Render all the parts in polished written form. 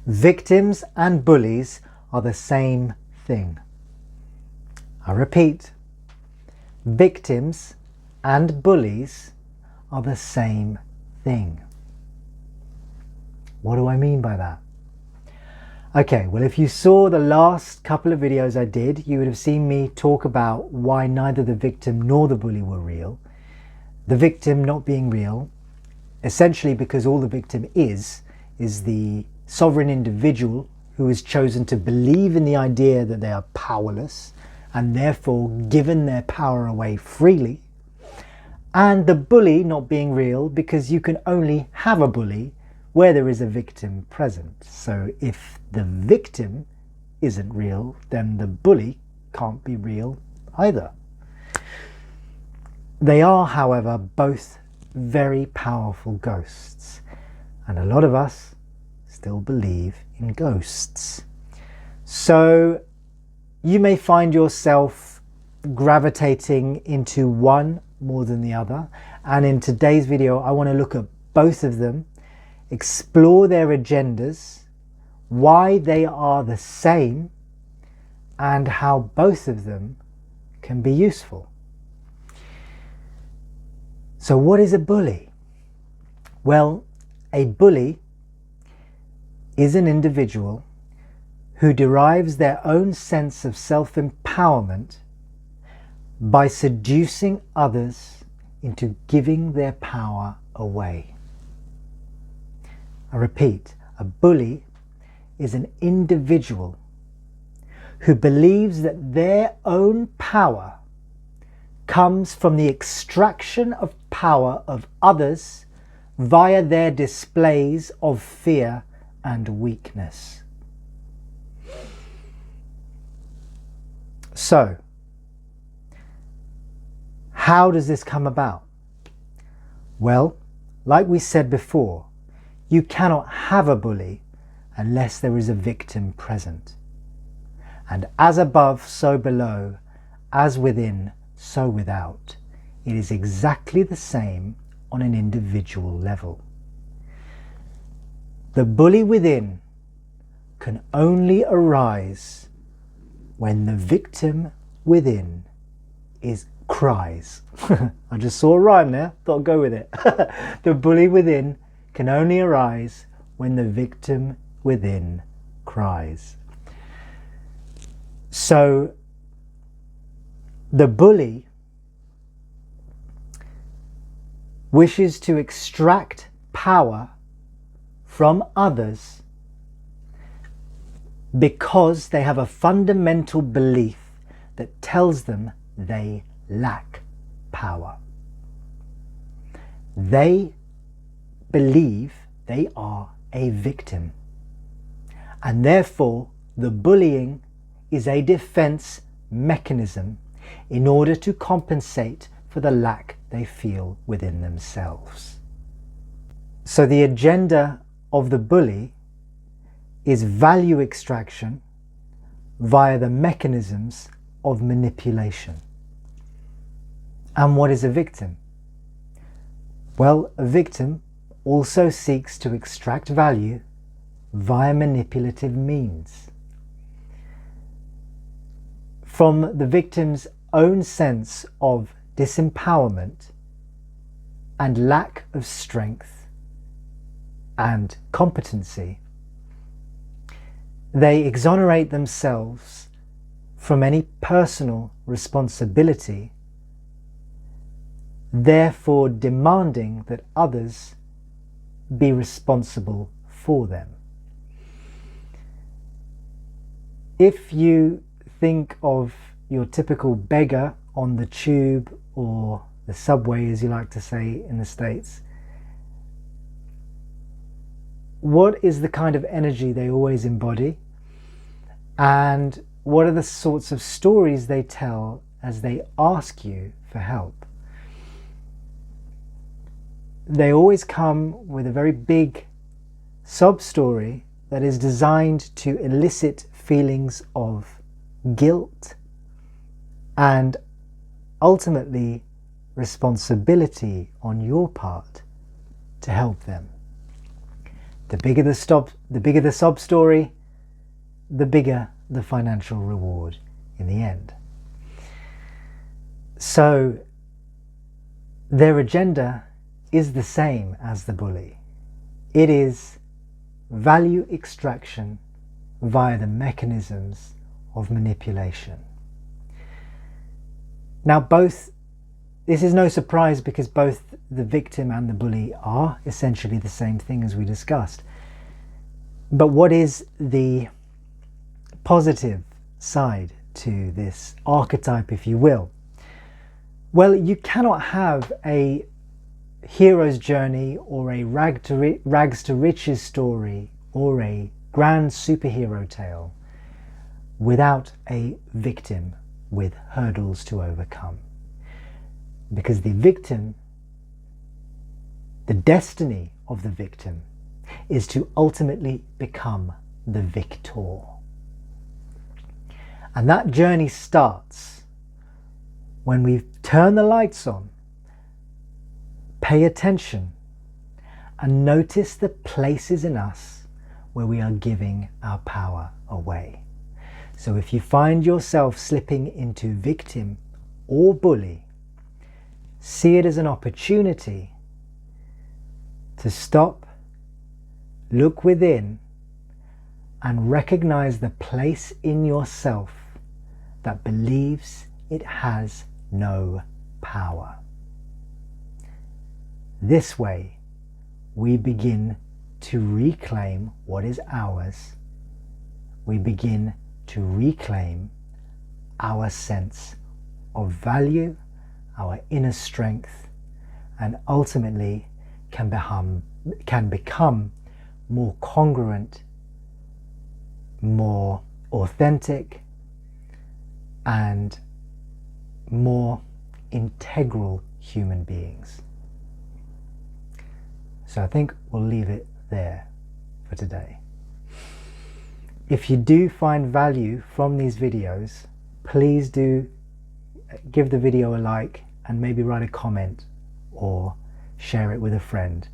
Victims and bullies are the same thing. I repeat, victims and bullies are the same thing. What do I mean by that? Okay, well, if you saw the last couple of videos I did, you would have seen me talk about why neither the victim nor the bully were real. The victim not being real, essentially because all the victim is the sovereign individual who has chosen to believe in the idea that they are powerless and therefore given their power away freely. And the bully not being real because you can only have a bully where there is a victim present. So if the victim isn't real, then the bully can't be real either. They are, however, both very powerful ghosts, and a lot of us still believe in ghosts. So you may find yourself gravitating into one more than the other, and in today's video I want to look at both of them, explore their agendas, why they are the same, and how both of them can be useful. So what is a bully? Well, a bully is an individual who derives their own sense of self-empowerment by seducing others into giving their power away. I repeat, a bully is an individual who believes that their own power comes from the extraction of power of others via their displays of fear and weakness. So, how does this come about? Well, like we said before, you cannot have a bully unless there is a victim present. And as above, so below, as within, so without. It is exactly the same on an individual level. The bully within can only arise when the victim within cries. I just saw a rhyme there, thought I'd go with it. The bully within can only arise when the victim within cries. So the bully wishes to extract power from others because they have a fundamental belief that tells them they lack power. They believe they are a victim, and therefore the bullying is a defense mechanism in order to compensate for the lack they feel within themselves. So the agenda of the bully is value extraction via the mechanisms of manipulation. And what is a victim? Well, a victim also seeks to extract value via manipulative means. From the victim's own sense of disempowerment and lack of strength and competency, they exonerate themselves from any personal responsibility, therefore demanding that others be responsible for them. If you think of your typical beggar on the tube or the subway, as you like to say in the States, what is the kind of energy they always embody? And what are the sorts of stories they tell as they ask you for help? They always come with a very big sob story that is designed to elicit feelings of guilt and ultimately responsibility on your part to help them. The bigger the sob story, the bigger the financial reward in the end. So their agenda is the same as the bully. It is value extraction via the mechanisms of manipulation. Now this is no surprise because both the victim and the bully are essentially the same thing as we discussed. But what is the positive side to this archetype, if you will? Well, you cannot have a hero's journey or a rags to riches story or a grand superhero tale without a victim with hurdles to overcome. Because the victim, the destiny of the victim, is to ultimately become the victor. And that journey starts when we turn the lights on, pay attention, and notice the places in us where we are giving our power away. So if you find yourself slipping into victim or bully, see it as an opportunity to stop, look within, and recognize the place in yourself that believes it has no power. This way, we begin to reclaim what is ours. We begin to reclaim our sense of value, our inner strength, and ultimately can become more congruent, more authentic, and more integral human beings. So I think we'll leave it there for today. If you do find value from these videos, please do give the video a like and maybe write a comment or share it with a friend,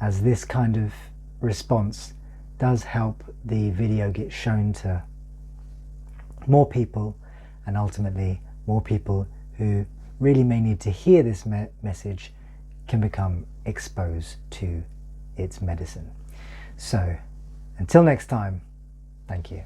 as this kind of response does help the video get shown to more people, and ultimately more people who really may need to hear this message can become exposed to its medicine. So until next time, thank you.